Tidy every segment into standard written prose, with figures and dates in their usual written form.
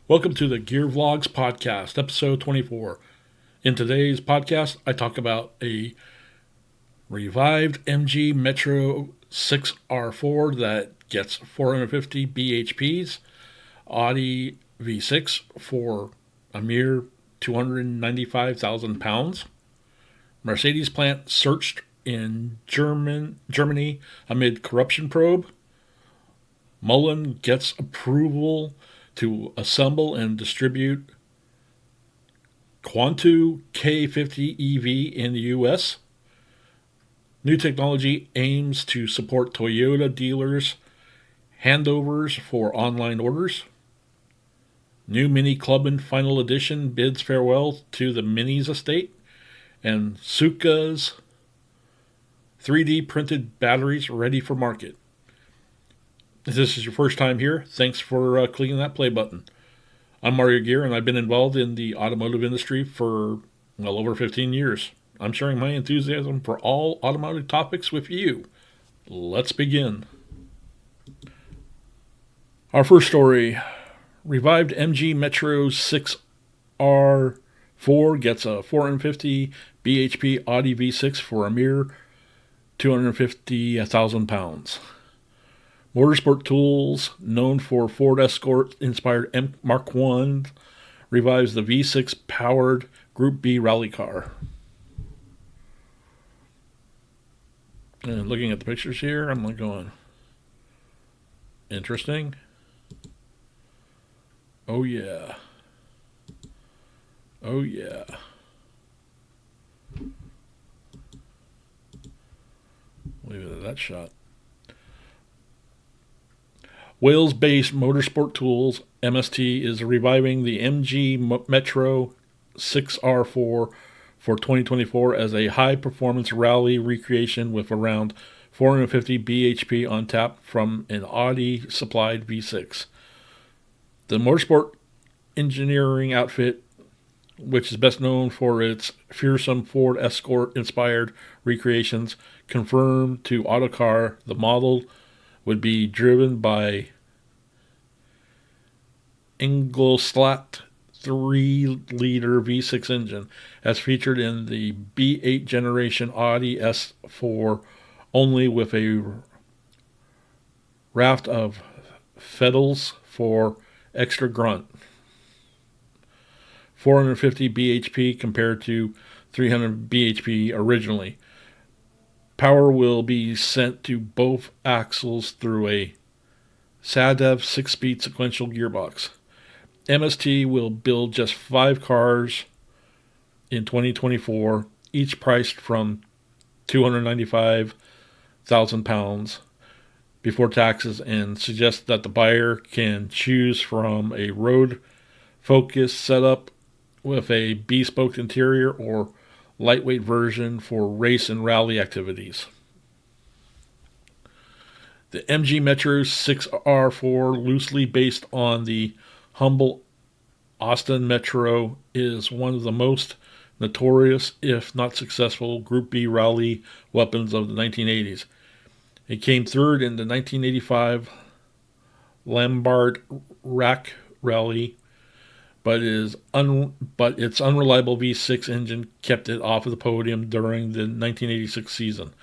Welcome to the gearvlogz podcast, episode 24. In today's podcast, I talk about a revived MG Metro 6R4 that gets 450 bhps, Audi V6 for a mere 295,000 pounds, Mercedes plant searched in Germany amid corruption probe, Mullen gets approval to assemble and distribute Qiantu K50 EV in the US. New technology aims to support Toyota dealers' handovers for online orders. New MINI Clubman Final Edition bids farewell to the Minis estate. And Sakuu's 3D printed batteries ready for market. If this is your first time here, thanks for clicking that play button. I'm Mario Gear, and I've been involved in the automotive industry for well over 15 years. I'm sharing my enthusiasm for all automotive topics with you. Let's begin. Our first story, revived MG Metro 6R4 gets a 450 bhp Audi V6 for a mere 250,000 pounds. Motorsport Tools, known for Ford Escort-inspired Mark I, revives the V6-powered Group B rally car. And looking at the pictures here, I'm like going, interesting. Oh yeah. Oh yeah. Leave it at that shot. Wales-based Motorsport Tools, MST, is reviving the MG Metro 6R4 for 2024 as a high-performance rally recreation with around 450 bhp on tap from an Audi-supplied V6. The motorsport engineering outfit, which is best known for its fearsome Ford Escort-inspired recreations, confirmed to Autocar the model would be driven by Ingolstadt 3-liter V6 engine, as featured in the B8 generation Audi S4, only with a raft of pedals for extra grunt. 450 bhp compared to 300 bhp originally. Power will be sent to both axles through a SADEV 6-speed sequential gearbox. MST will build just 5 cars in 2024, each priced from 295,000 pounds before taxes, and suggests that the buyer can choose from a road-focused setup with a bespoke interior or lightweight version for race and rally activities. The MG Metro 6R4, loosely based on the humble Austin Metro, is one of the most notorious, if not successful, Group B rally weapons of the 1980s. It came third in the 1985 Lombard Rack Rally, but its unreliable V6 engine kept it off of the podium during the 1986 season,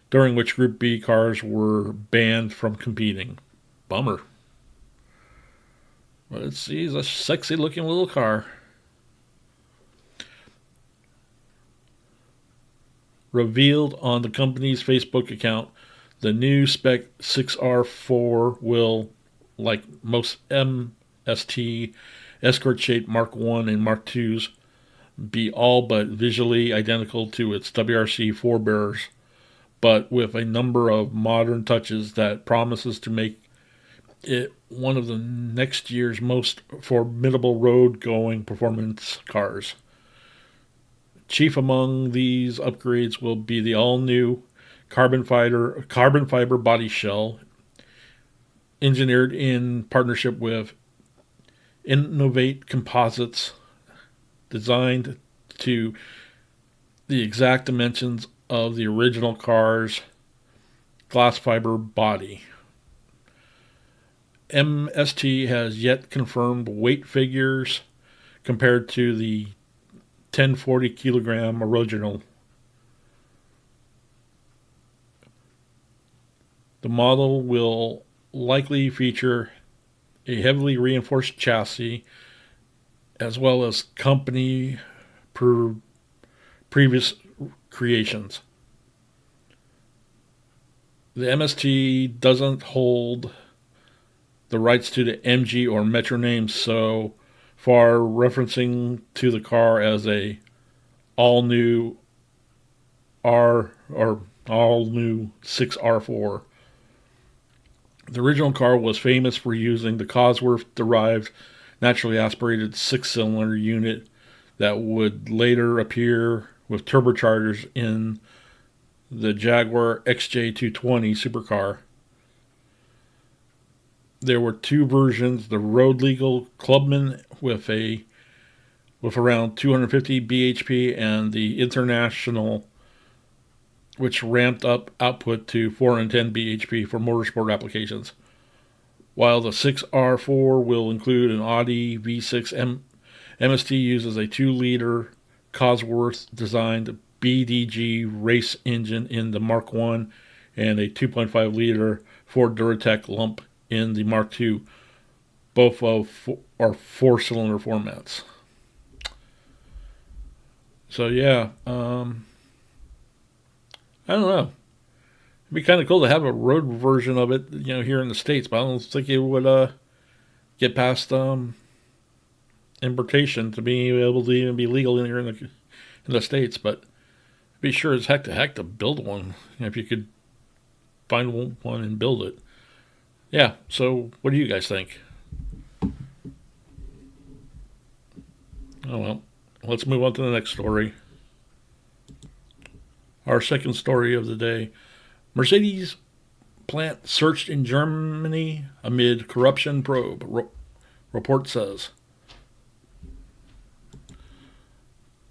during which Group B cars were banned from competing. Bummer. But it's a sexy-looking little car. Revealed on the company's Facebook account, the new spec 6R4 will, like most MST Escort-shaped Mark I and Mark IIs, be all but visually identical to its WRC forebears, but with a number of modern touches that promises to make it one of the next year's most formidable road-going performance cars. Chief among these upgrades will be the all-new carbon fiber body shell, engineered in partnership with Innovate Composites, designed to the exact dimensions of the original car's glass fiber body. MST has yet confirmed weight figures compared to the 1040 kilogram original. The model will likely feature a heavily reinforced chassis as well as company previous creations. The MST doesn't hold the rights to the MG or Metro names, so far referencing to the car as a all-new R or all-new 6R4. The original car was famous for using the Cosworth-derived naturally aspirated six-cylinder unit that would later appear with turbochargers in the Jaguar XJ220 supercar. There were two versions: the road legal Clubman with around 250 bhp, and the international, which ramped up output to 410 bhp for motorsport applications. While the 6R4 will include an Audi V6, MST uses a 2-liter Cosworth-designed BDG race engine in the Mark I and a 2.5-liter Ford Duratec lump in the Mark II. Both are 4-cylinder formats. So yeah, I don't know. It'd be kind of cool to have a road version of it, here in the States, but I don't think it would get past importation to being able to even be legal in here in the States. But it'd be sure as heck to build one, if you could find one and build it. Yeah, so what do you guys think? Oh well, let's move on to the next story. Our second story of the day. Mercedes plant searched in Germany amid corruption probe, report says.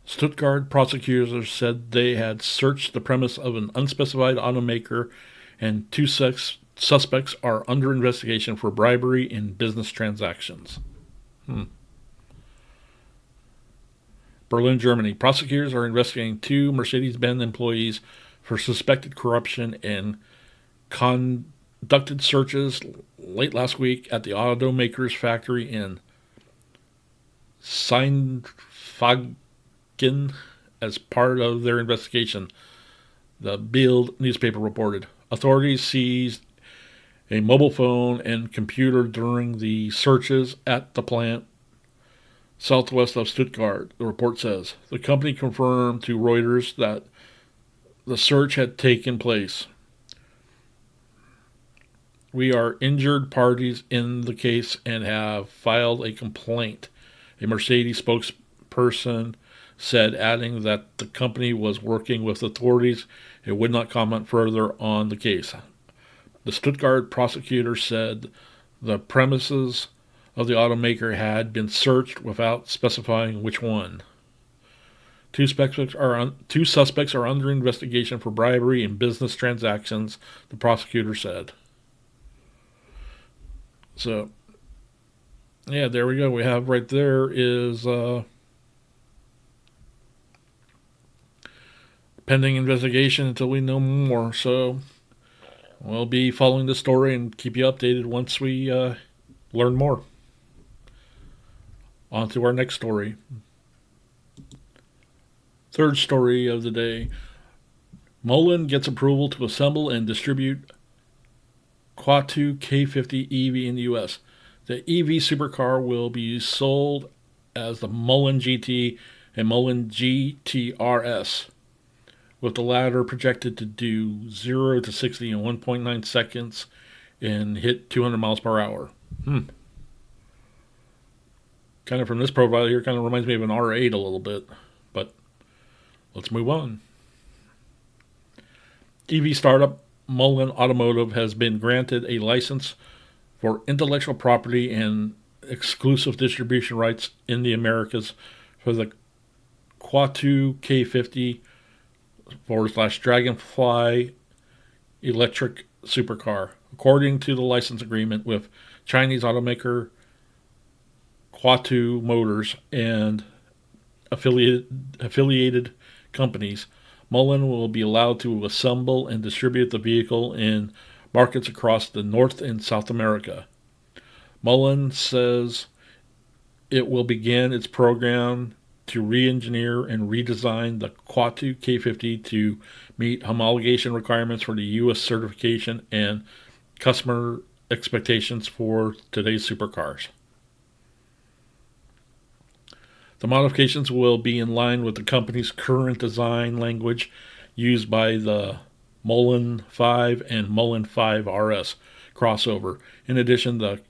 Stuttgart prosecutors said they had searched the premise of an unspecified automaker, and two suspects are under investigation for bribery in business transactions. Berlin, Germany. Prosecutors are investigating two Mercedes-Benz employees for suspected corruption and conducted searches late last week at the automaker's factory in Seinfhagen as part of their investigation, the Bild newspaper reported. Authorities seized a mobile phone and computer during the searches at the plant southwest of Stuttgart, the report says. The company confirmed to Reuters that the search had taken place. We are injured parties in the case and have filed a complaint, a Mercedes spokesperson said, adding that the company was working with authorities and would not comment further on the case. The Stuttgart prosecutor said the premises of the automaker had been searched without specifying which one. Two suspects are under investigation for bribery in business transactions, the prosecutor said. So, yeah, there we go. We have right there is pending investigation until we know more. So, we'll be following the story and keep you updated once we learn more. On to our next story. Third story of the day. Mullen gets approval to assemble and distribute Qiantu K50 EV in the U.S. The EV supercar will be sold as the Mullen GT and Mullen GT-RS, with the latter projected to do 0 to 60 in 1.9 seconds and hit 200 miles per hour. Kind of from this profile here, kind of reminds me of an R8 a little bit, but let's move on. EV startup Mullen Automotive has been granted a license for intellectual property and exclusive distribution rights in the Americas for the Qiantu K50 / Dragonfly electric supercar, According to the license agreement with Chinese automaker Qiantu Motors and affiliated companies, Mullen will be allowed to assemble and distribute the vehicle in markets across the North and South America. Mullen says it will begin its program to re-engineer and redesign the Qiantu K50 to meet homologation requirements for the U.S. certification and customer expectations for today's supercars. The modifications will be in line with the company's current design language used by the Mullen 5 and Mullen 5 RS crossover. In addition, the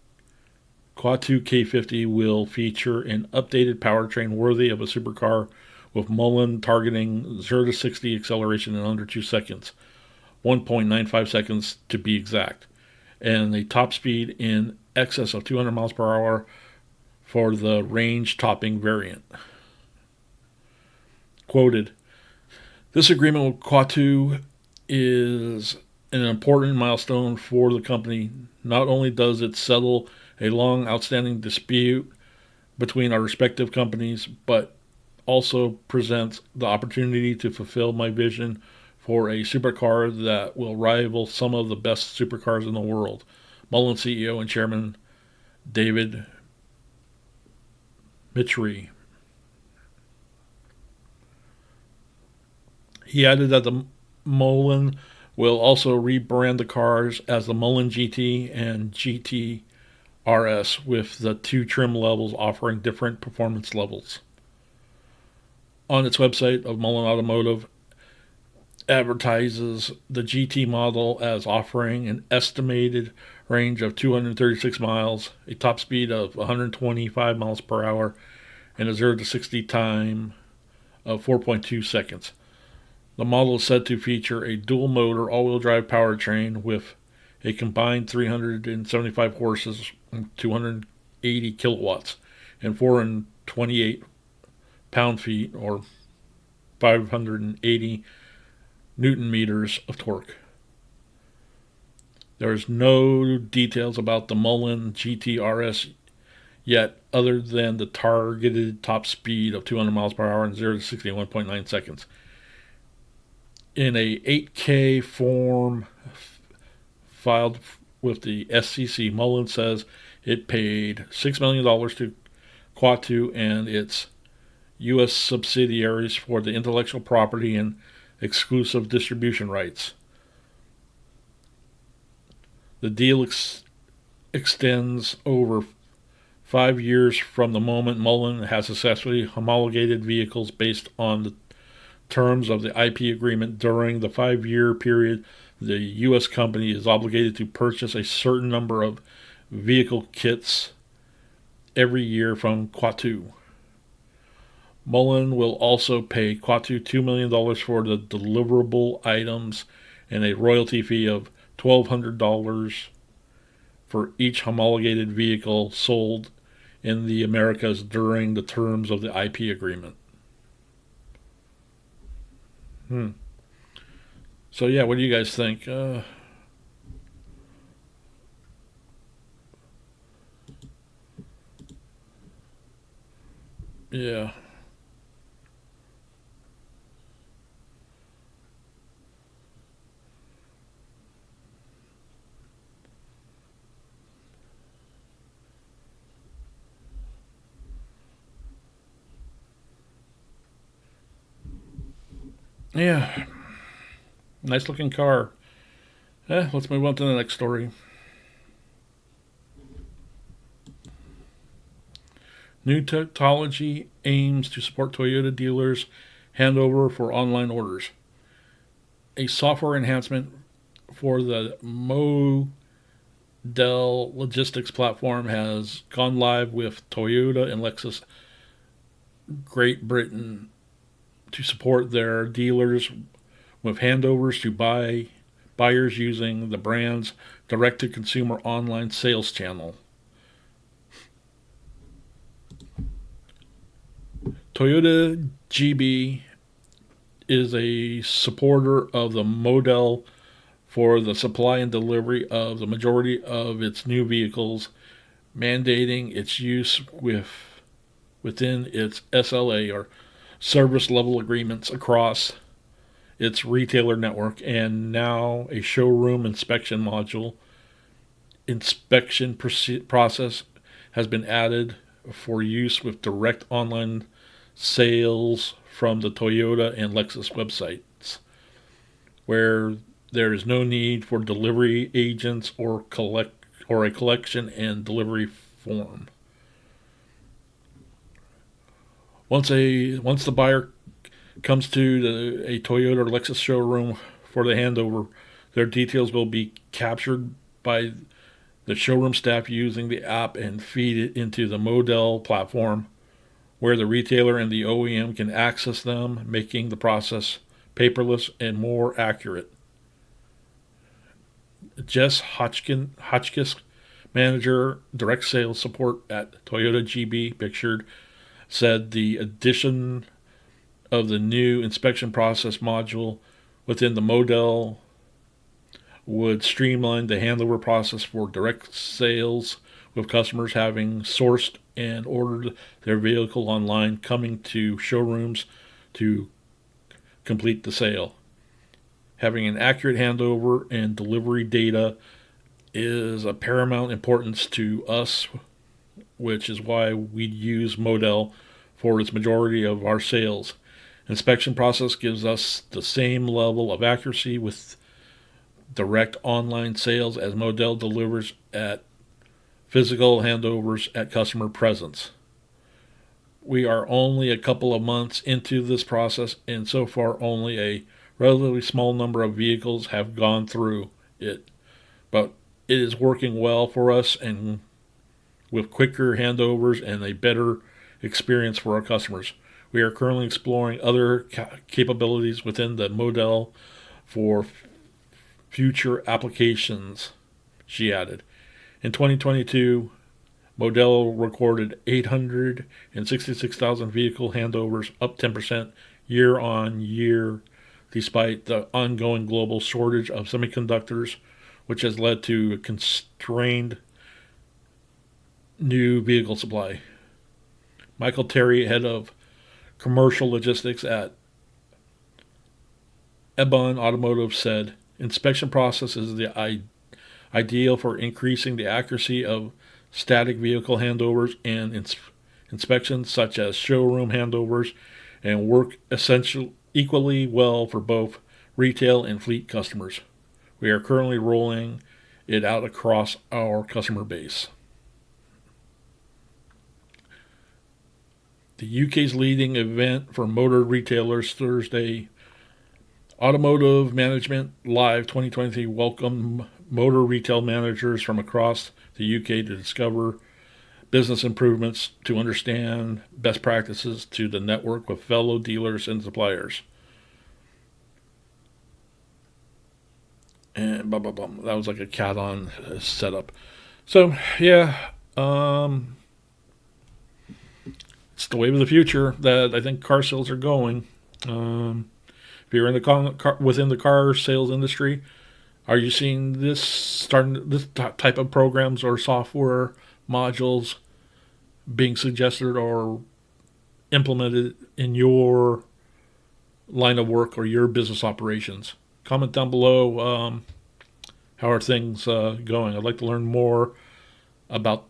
Qiantu K50 will feature an updated powertrain worthy of a supercar, with Mullen targeting 0 to 60 acceleration in under 2 seconds, 1.95 seconds to be exact, and a top speed in excess of 200 miles per hour for the range-topping variant. Quoted, "This agreement with Qiantu is an important milestone for the company. Not only does it settle a long outstanding dispute between our respective companies, but also presents the opportunity to fulfill my vision for a supercar that will rival some of the best supercars in the world." Mullen CEO and Chairman David Mitchery. He added that the Mullen will also rebrand the cars as the Mullen GT and GT RS, with the two trim levels offering different performance levels. On its website of Mullen Automotive, advertises the GT model as offering an estimated range of 236 miles, a top speed of 125 miles per hour, and a 0 to 60 time of 4.2 seconds. The model is said to feature a dual motor all-wheel drive powertrain with a combined 375 horses and 280 kilowatts and 428 pound-feet or 580 Newton meters of torque. There is no details about the Mullen GT-RS yet, other than the targeted top speed of 200 miles per hour and 0 to 60 in 1.9 seconds. In a 8K form filed with the SEC, Mullen says it paid $6 million to Qiantu and its U.S. subsidiaries for the intellectual property and exclusive distribution rights. The deal extends over 5 years from the moment Mullen has successfully homologated vehicles based on the terms of the IP agreement. During the 5-year period, the U.S. company is obligated to purchase a certain number of vehicle kits every year from Qiantu. Mullen will also pay Qiantu $2 million for the deliverable items and a royalty fee of $1,200 for each homologated vehicle sold in the Americas during the terms of the IP agreement. So yeah, what do you guys think? Yeah. Yeah. Nice looking car. Let's move on to the next story. New technology aims to support Toyota dealers' handover for online orders. A software enhancement for the Model logistics platform has gone live with Toyota and Lexus Great Britain to support their dealers with handovers to buyers using the brand's direct-to-consumer online sales channel. Toyota GB is a supporter of the Model for the supply and delivery of the majority of its new vehicles, mandating its use within its SLA, or service level agreements, across its retailer network, and now a showroom inspection module inspection process has been added for use with direct online sales from the Toyota and Lexus websites, where there is no need for delivery agents or a collection and delivery form. Once the buyer comes to a Toyota or Lexus showroom for the handover, their details will be captured by the showroom staff using the app and feed it into the Model platform, where the retailer and the OEM can access them, making the process paperless and more accurate. Jess Hotchkiss, manager direct sales support at Toyota GB Pictured, said the addition of the new inspection process module within the Model would streamline the handover process for direct sales, with customers having sourced and ordered their vehicle online, coming to showrooms to complete the sale. Having an accurate handover and delivery data is of paramount importance to us, which is why we use Model for its majority of our sales. Inspection process gives us the same level of accuracy with direct online sales as Model delivers at physical handovers at customer presence. We are only a couple of months into this process, and so far only a relatively small number of vehicles have gone through it. But it is working well for us, and with quicker handovers and a better experience for our customers. We are currently exploring other capabilities within the Model for future applications, she added. In 2022, Model recorded 866,000 vehicle handovers, up 10% year on year, despite the ongoing global shortage of semiconductors, which has led to a constrained new vehicle supply. Michael Terry, head of commercial logistics at Ebon Automotive, said, inspection process is the ideal for increasing the accuracy of static vehicle handovers and inspections such as showroom handovers, and work essentially equally well for both retail and fleet customers. We are currently rolling it out across our customer base. The UK's leading event for motor retailers Thursday, Automotive Management Live 2023, welcomed motor retail managers from across the UK to discover business improvements, to understand best practices, to the network with fellow dealers and suppliers. And blah, blah, blah. That was like a cat on setup. So, yeah, it's the wave of the future that I think car sales are going. If you're in the within the car sales industry, are you seeing this type of programs or software modules being suggested or implemented in your line of work or your business operations? Comment down below. How are things going? I'd like to learn more about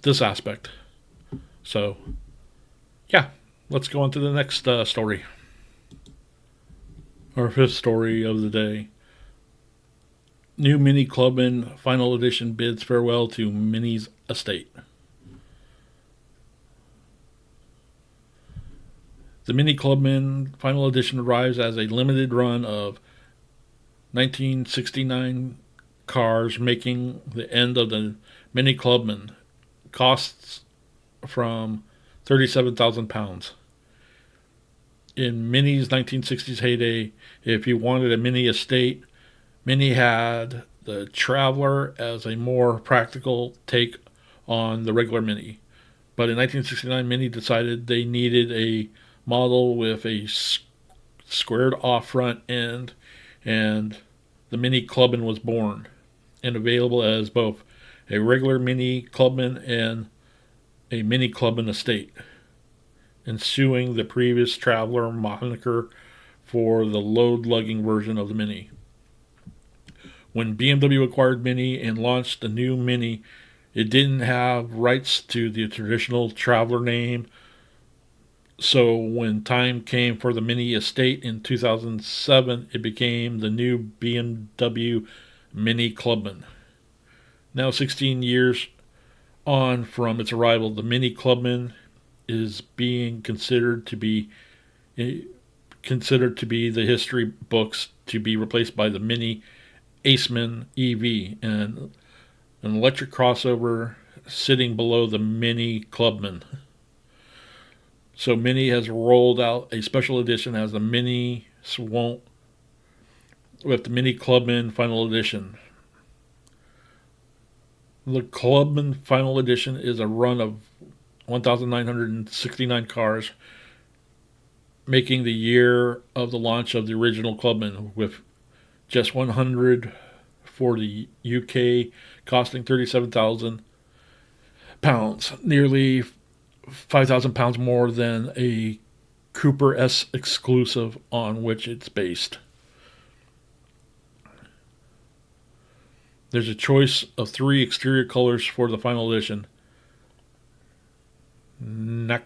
this aspect. So, yeah, let's go on to the next story. Our fifth story of the day. New MINI Clubman Final Edition bids farewell to MINI's estate. The MINI Clubman Final Edition arrives as a limited run of 1969 cars, making the end of the MINI Clubman. Costs from £37,000. In MINI's 1960s heyday, if you wanted a MINI estate, MINI had the Traveler as a more practical take on the regular MINI. But in 1969, MINI decided they needed a model with a squared off front end, and the MINI Clubman was born and available as both a regular MINI Clubman and a MINI Clubman Estate, ensuing the previous Traveler moniker for the load-lugging version of the MINI. When BMW acquired MINI and launched the new MINI, it didn't have rights to the traditional Traveler name, so when time came for the MINI Estate in 2007, it became the new BMW MINI Clubman. Now 16 years on from its arrival, the MINI Clubman is being considered to be the history books to be replaced by the MINI Aceman EV, and an electric crossover sitting below the MINI Clubman. So MINI has rolled out a special edition as the MINI Swamp with the MINI Clubman Final Edition. The Clubman Final Edition is a run of 1,969 cars, making the year of the launch of the original Clubman, with just 100 for the UK, costing £37,000, nearly £5,000 more than a Cooper S exclusive on which it's based. There's a choice of 3 exterior colors for the final edition: Nana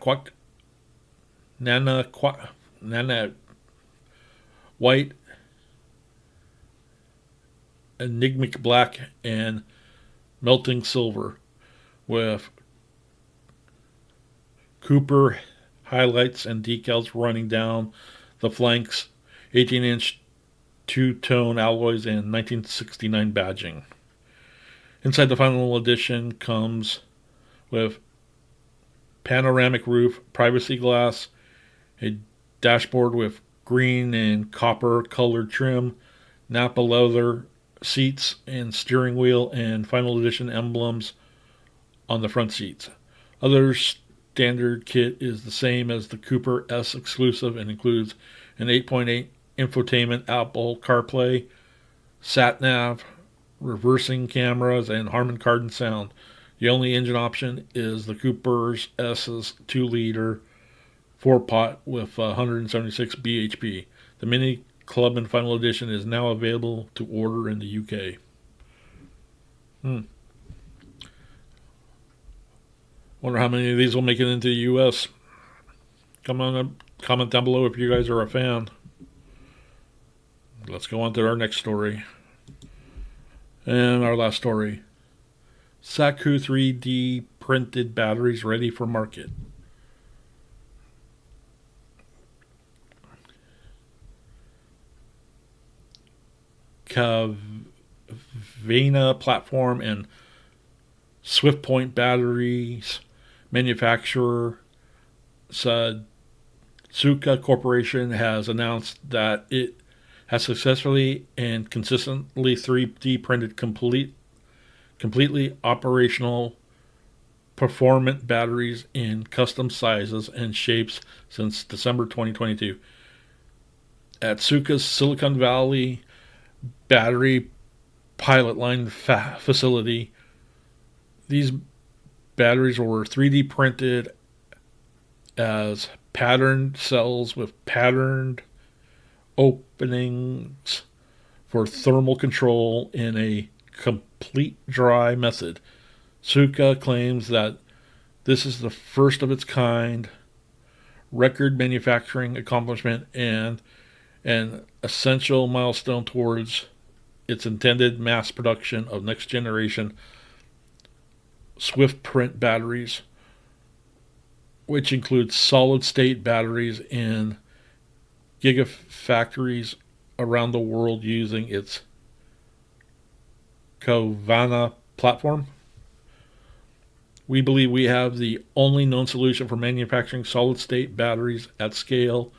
white, enigmatic black, and melting silver, with Cooper highlights and decals running down the flanks, 18-inch two-tone alloys, and 1969 badging. Inside, the final edition comes with panoramic roof, privacy glass, a dashboard with green and copper colored trim, Napa leather seats and steering wheel, and final edition emblems on the front seats. Other standard kit is the same as the Cooper S exclusive and includes an 8.8 infotainment, Apple CarPlay, sat-nav, reversing cameras, and Harman Kardon sound. The only engine option is the Cooper S's 2-liter 4-pot with 176 bhp. The MINI Clubman Final Edition is now available to order in the UK. Wonder how many of these will make it into the US. Comment down below if you guys are a fan. Let's go on to our next story. And our last story. Sakuu 3D printed batteries ready for market. Kavana platform and SwiftPoint batteries manufacturer Sakuu Corporation has announced that it has successfully and consistently 3D printed completely operational performant batteries in custom sizes and shapes since December 2022. At Suka's Silicon Valley battery pilot line facility, these batteries were 3D printed as patterned cells with patterned openings for thermal control in a complete dry method. Suka claims that this is the first of its kind record manufacturing accomplishment and an essential milestone towards its intended mass production of next generation Swift print batteries, which includes solid state batteries in gigafactories around the world using its Kavana platform. We believe we have the only known solution for manufacturing solid state batteries at scale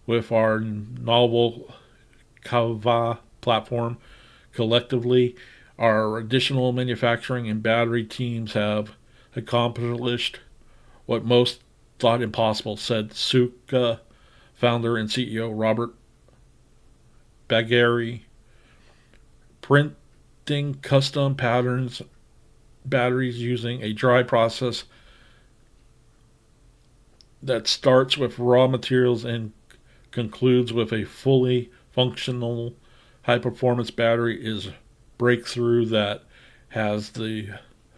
with our novel Kava platform. Collectively, our additional manufacturing and battery teams have accomplished what most thought impossible, said Suka founder and CEO Robert Bagheri. printing custom patterns batteries using a dry process that starts with raw materials and concludes with a fully functional high performance battery is breakthrough that has the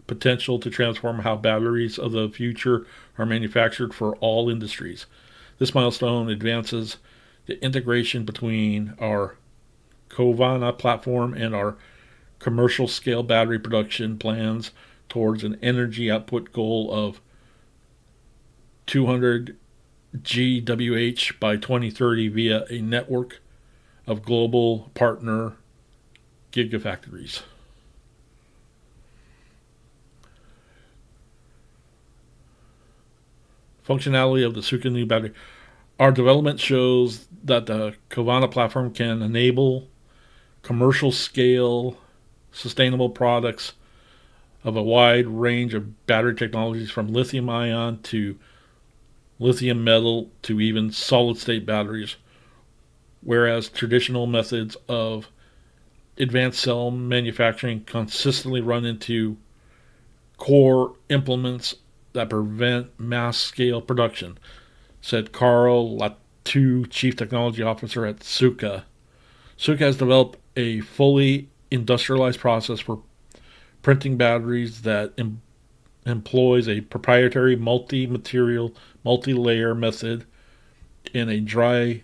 potential to transform how batteries of the future are manufactured for all industries. This milestone advances the integration between our Qiantu platform and our commercial scale battery production plans towards an energy output goal of 200 GWH by 2030 via a network of global partner gigafactories. Functionality of the Sakuu new battery. Our development shows that the Qiantu platform can enable commercial scale sustainable products of a wide range of battery technologies from lithium ion to lithium metal to even solid state batteries, whereas traditional methods of advanced cell manufacturing consistently run into core implements that prevent mass scale production, said Carl Latu, Chief Technology Officer at Sakuu. Sakuu has developed a fully industrialized process for printing batteries that employs a proprietary multi-material, multi-layer method in a dry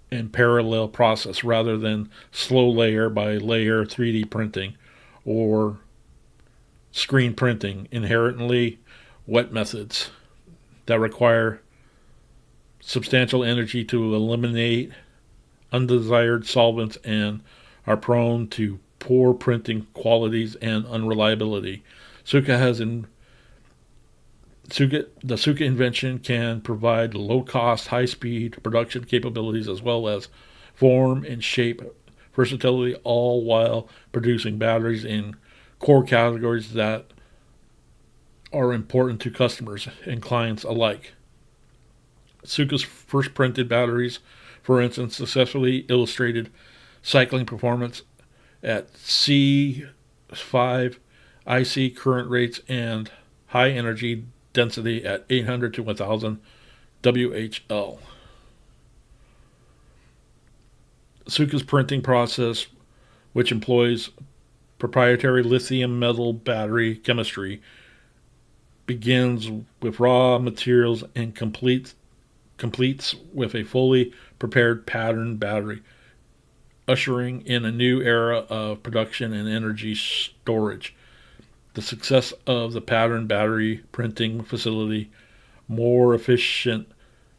and parallel process rather than slow layer by layer 3D printing or screen printing, inherently wet methods that require substantial energy to eliminate undesired solvents and are prone to poor printing qualities and unreliability. The Sakuu invention can provide low-cost, high-speed production capabilities as well as form and shape versatility, all while producing batteries in core categories that are important to customers and clients alike. Sakuu's first printed batteries, for instance, successfully illustrated cycling performance at C5 IC current rates and high energy density at 800 to 1000 WHL. Sakuu's printing process, which employs proprietary lithium metal battery chemistry, begins with raw materials and completes with a fully prepared pattern battery, ushering in a new era of production and energy storage. The success of the pattern battery printing facility, more efficient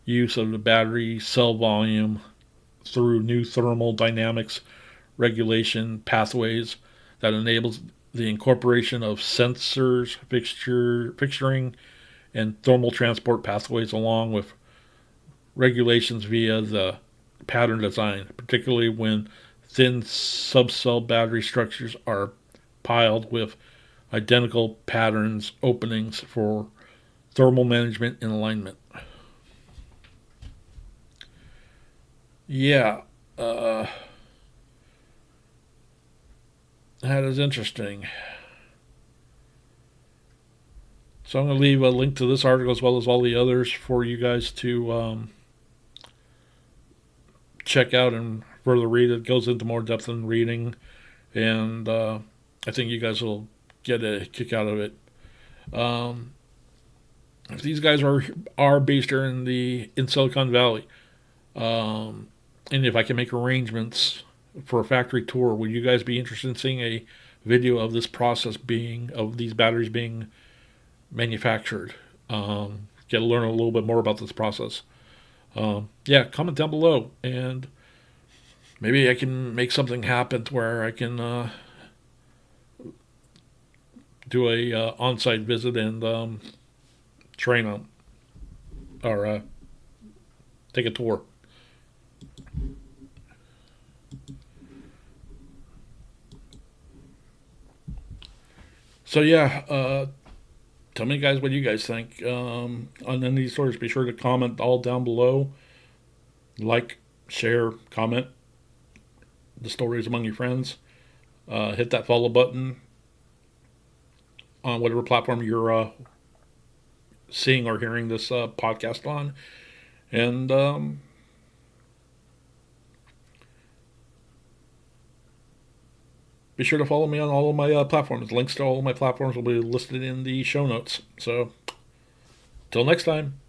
use of the battery cell volume through new thermal dynamics regulation pathways that enables the incorporation of sensors, fixturing, and thermal transport pathways along with regulations via the pattern design, particularly when thin subcell battery structures are piled with identical patterns openings for thermal management and alignment. Yeah, that is interesting. So I'm going to leave a link to this article as well as all the others for you guys to check out and further read. It goes into more depth in reading, and I think you guys will get a kick out of it. If these guys are based here in Silicon Valley, and if I can make arrangements for a factory tour, would you guys be interested in seeing a video of this process of these batteries being manufactured? Get to learn a little bit more about this process. Yeah, comment down below, and maybe I can make something happen to where I can do a on-site visit and train them or take a tour. So yeah, tell me guys what you guys think on any of these stories. Be sure to comment all down below. Like, share, comment the stories among your friends. Hit that follow button on whatever platform you're seeing or hearing this podcast on. And be sure to follow me on all of my platforms. Links to all of my platforms will be listed in the show notes. So, till next time.